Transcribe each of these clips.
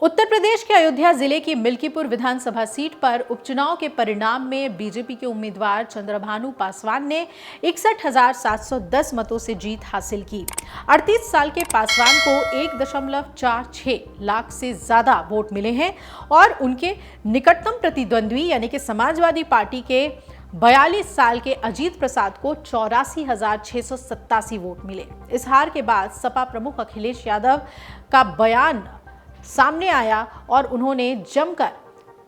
उत्तर प्रदेश के अयोध्या जिले की मिल्कीपुर विधानसभा सीट पर उपचुनाव के परिणाम में बीजेपी के उम्मीदवार चंद्रभानु पासवान ने 61,710 मतों से जीत हासिल की। 38 साल के पासवान को 1.46 लाख से ज्यादा वोट मिले हैं और उनके निकटतम प्रतिद्वंद्वी यानी कि समाजवादी पार्टी के 42 साल के अजीत प्रसाद को 84,687 वोट मिले। इस हार के बाद सपा प्रमुख अखिलेश यादव का बयान सामने आया और उन्होंने जमकर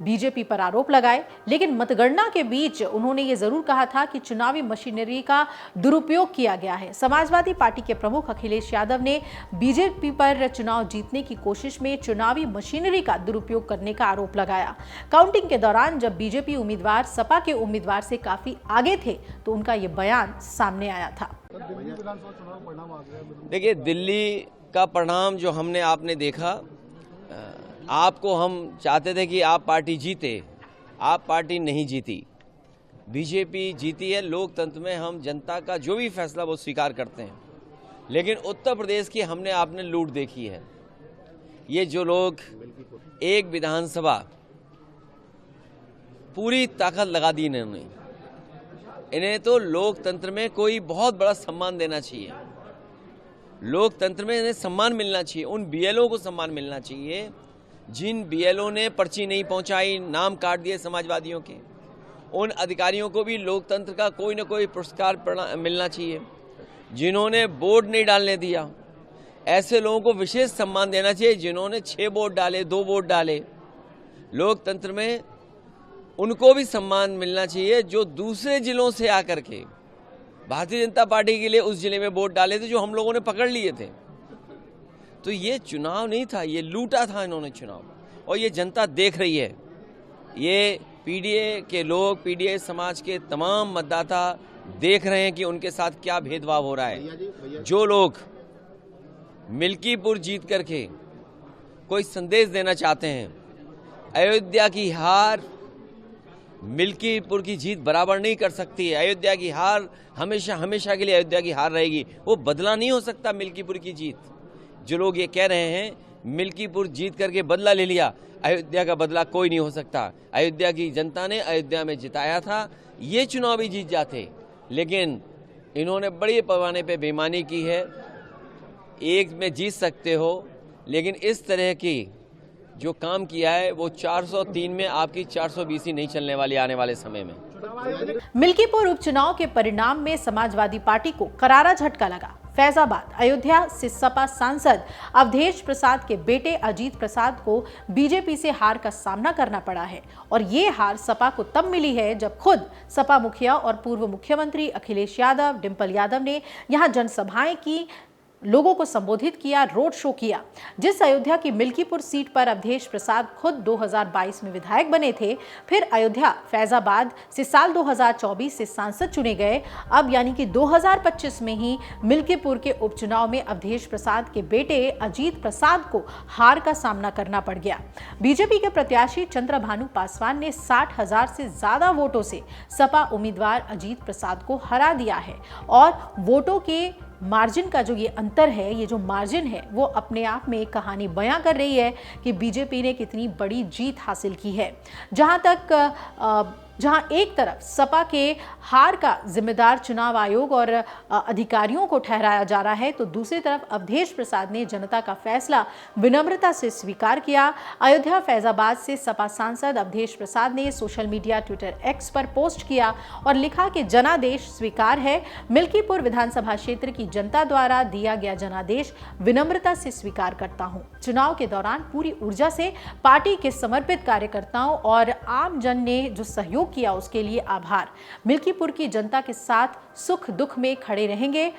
बीजेपी पर आरोप लगाए, लेकिन मतगणना के बीच उन्होंने ये जरूर कहा था कि चुनावी मशीनरी का दुरुपयोग किया गया है। समाजवादी पार्टी के प्रमुख अखिलेश यादव ने बीजेपी पर चुनाव जीतने की कोशिश में चुनावी मशीनरी का दुरुपयोग करने का आरोप लगाया। काउंटिंग के दौरान जब बीजेपी उम्मीदवार सपा के उम्मीदवार से काफी आगे थे तो उनका ये बयान सामने आया था। देखिए, दिल्ली का परिणाम जो आपने देखा, आपको हम चाहते थे कि आप पार्टी जीते, आप पार्टी नहीं जीती, बीजेपी जीती है। लोकतंत्र में हम जनता का जो भी फैसला वो स्वीकार करते हैं, लेकिन उत्तर प्रदेश की आपने लूट देखी है। ये जो लोग एक विधानसभा पूरी ताकत लगा दी इन्होंने, इन्हें तो लोकतंत्र में कोई बहुत बड़ा सम्मान देना चाहिए। लोकतंत्र में इन्हें सम्मान मिलना चाहिए, उन बीएलओ को सम्मान मिलना चाहिए जिन बीएलओ ने पर्ची नहीं पहुंचाई, नाम काट दिए समाजवादियों के। उन अधिकारियों को भी लोकतंत्र का कोई न कोई पुरस्कार मिलना चाहिए। जिन्होंने वोट नहीं डालने दिया, ऐसे लोगों को विशेष सम्मान देना चाहिए। जिन्होंने 6 वोट डाले, 2 वोट डाले, लोकतंत्र में उनको भी सम्मान मिलना चाहिए जो दूसरे जिलों से आकर के भारतीय जनता पार्टी के लिए उस जिले में वोट डाले थे, जो हम लोगों ने पकड़ लिए थे। तो ये चुनाव नहीं था, ये लूटा था इन्होंने चुनाव, और ये जनता देख रही है। ये पीडीए के लोग, पीडीए समाज के तमाम मतदाता देख रहे हैं कि उनके साथ क्या भेदभाव हो रहा है। जो लोग मिल्कीपुर जीत करके कोई संदेश देना चाहते हैं, अयोध्या की हार मिल्कीपुर की जीत बराबर नहीं कर सकती है। अयोध्या की हार हमेशा हमेशा के लिए अयोध्या की हार रहेगी, वो बदला नहीं हो सकता मिल्कीपुर की जीत। जो लोग ये कह रहे हैं मिल्कीपुर जीत करके बदला ले लिया, अयोध्या का बदला कोई नहीं हो सकता। अयोध्या की जनता ने अयोध्या में जिताया था, ये चुनाव भी जीत जाते, लेकिन इन्होंने बड़े पैमाने पे बेईमानी की है। एक में जीत सकते हो, लेकिन इस तरह की जो काम किया है वो 403 में आपकी 420 ही नहीं चलने वाली आने वाले समय में। मिल्कीपुर उपचुनाव के परिणाम में समाजवादी पार्टी को करारा झटका लगा। फैजाबाद अयोध्या से सपा सांसद अवधेश प्रसाद के बेटे अजीत प्रसाद को बीजेपी से हार का सामना करना पड़ा है, और ये हार सपा को तब मिली है जब खुद सपा मुखिया और पूर्व मुख्यमंत्री अखिलेश यादव, डिंपल यादव ने यहां जनसभाएं की, लोगों को संबोधित किया, रोड शो किया। जिस अयोध्या की मिल्कीपुर सीट पर अवधेश प्रसाद खुद 2022 में विधायक बने थे, फिर अयोध्या फैजाबाद से साल 2024 से सांसद चुने गए। अब यानी कि 2025 में ही मिल्कीपुर के उपचुनाव में अवधेश प्रसाद के बेटे अजीत प्रसाद को हार का सामना करना पड़ गया। बीजेपी के प्रत्याशी चंद्रभानु पासवान ने 60,000 से ज्यादा वोटों से सपा उम्मीदवार अजीत प्रसाद को हरा दिया है, और वोटों के मार्जिन का जो ये अंतर है, ये जो मार्जिन है, वो अपने आप में एक कहानी बयां कर रही है कि बीजेपी ने कितनी बड़ी जीत हासिल की है। जहां एक तरफ सपा के हार का जिम्मेदार चुनाव आयोग और अधिकारियों को ठहराया जा रहा है, तो दूसरी तरफ अवधेश प्रसाद ने जनता का फैसला विनम्रता से स्वीकार किया। अयोध्या फैजाबाद से सपा सांसद अवधेश प्रसाद ने सोशल मीडिया ट्विटर एक्स पर पोस्ट किया और लिखा कि जनादेश स्वीकार है। मिल्कीपुर विधानसभा क्षेत्र की जनता द्वारा दिया गया जनादेश विनम्रता से स्वीकार करता हूं। चुनाव के दौरान पूरी ऊर्जा से पार्टी के समर्पित कार्यकर्ताओं और आम जन ने जो सहयोग किया, उसके लिए आभार। मिल्कीपुर की जनता के साथ सुख दुख में खड़े रहेंगे।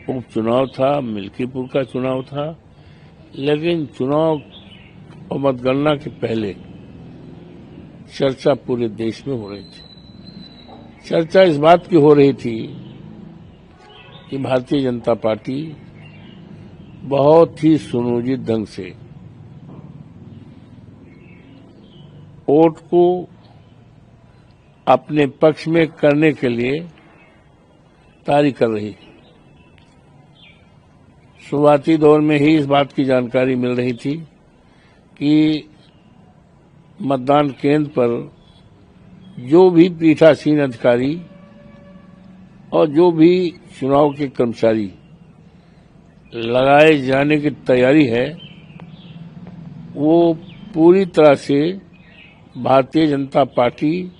उपचुनाव था, मिल्कीपुर का चुनाव था, लेकिन चुनाव और मतगणना के पहले चर्चा पूरे देश में हो रही थी। चर्चा इस बात की हो रही थी कि भारतीय जनता पार्टी बहुत ही सुनियोजित ढंग से वोट को अपने पक्ष में करने के लिए तैयारी कर रही है। शुरुआती दौर में ही इस बात की जानकारी मिल रही थी कि मतदान केंद्र पर जो भी पीठासीन अधिकारी और जो भी चुनाव के कर्मचारी लगाए जाने की तैयारी है, वो पूरी तरह से भारतीय जनता पार्टी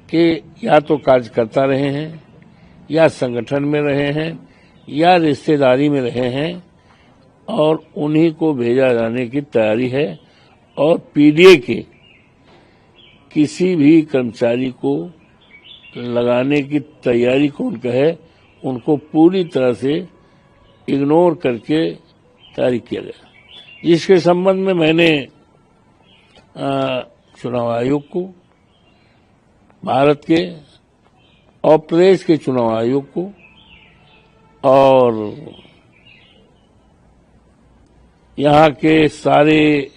के या तो कार्यकर्ता रहे हैं, या संगठन में रहे हैं, या रिश्तेदारी में रहे हैं, और उन्हीं को भेजा जाने की तैयारी है। और पीडीए के किसी भी कर्मचारी को लगाने की तैयारी कौन कहे, उनको पूरी तरह से इग्नोर करके तैयारी किया गया, जिसके संबंध में मैंने चुनाव आयोग को, भारत के और प्रदेश के चुनाव आयोग को और यहाँ के सारे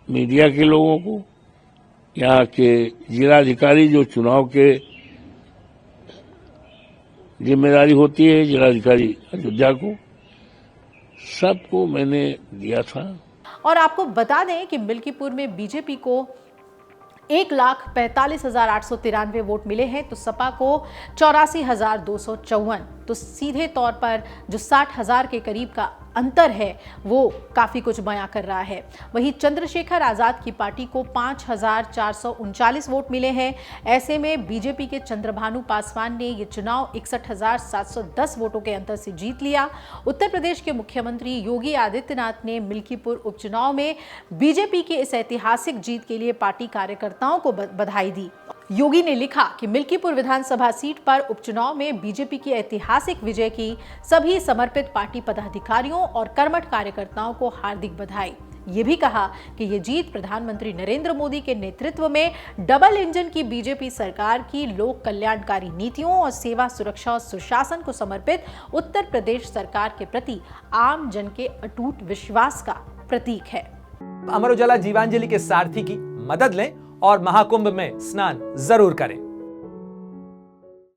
मीडिया के लोगों को, यहाँ के जिलाधिकारी जो चुनाव के जिम्मेदारी होती है, जिलाधिकारी अयोध्या को, सबको मैंने दिया था। और आपको बता दें कि मिल्कीपुर में बीजेपी को 1,45,893 वोट मिले हैं, तो सपा को 84,254। तो सीधे तौर पर जो 60,000 के करीब का अंतर है वो काफी कुछ बयां कर रहा है। वहीं चंद्रशेखर आजाद की पार्टी को 5,439 वोट मिले हैं। ऐसे में बीजेपी के चंद्रभानु पासवान ने ये चुनाव 61,710 वोटों के अंतर से जीत लिया। उत्तर प्रदेश के मुख्यमंत्री योगी आदित्यनाथ ने मिल्कीपुर उपचुनाव में बीजेपी की इस ऐतिहासिक जीत के लिए पार्टी कार्यकर्ताओं को बधाई दी। योगी ने लिखा कि मिल्कीपुर विधानसभा सीट पर उपचुनाव में बीजेपी की ऐतिहासिक विजय की सभी समर्पित पार्टी पदाधिकारियों और कर्मठ कार्यकर्ताओं को हार्दिक बधाई। ये भी कहा कि ये जीत प्रधानमंत्री नरेंद्र मोदी के नेतृत्व में डबल इंजन की बीजेपी सरकार की लोक कल्याणकारी नीतियों और सेवा, सुरक्षा और सुशासन को समर्पित उत्तर प्रदेश सरकार के प्रति आम जन के अटूट विश्वास का प्रतीक है। अमर उजाला जीवांजलि के सारथी की मदद लें और महाकुंभ में स्नान जरूर करें।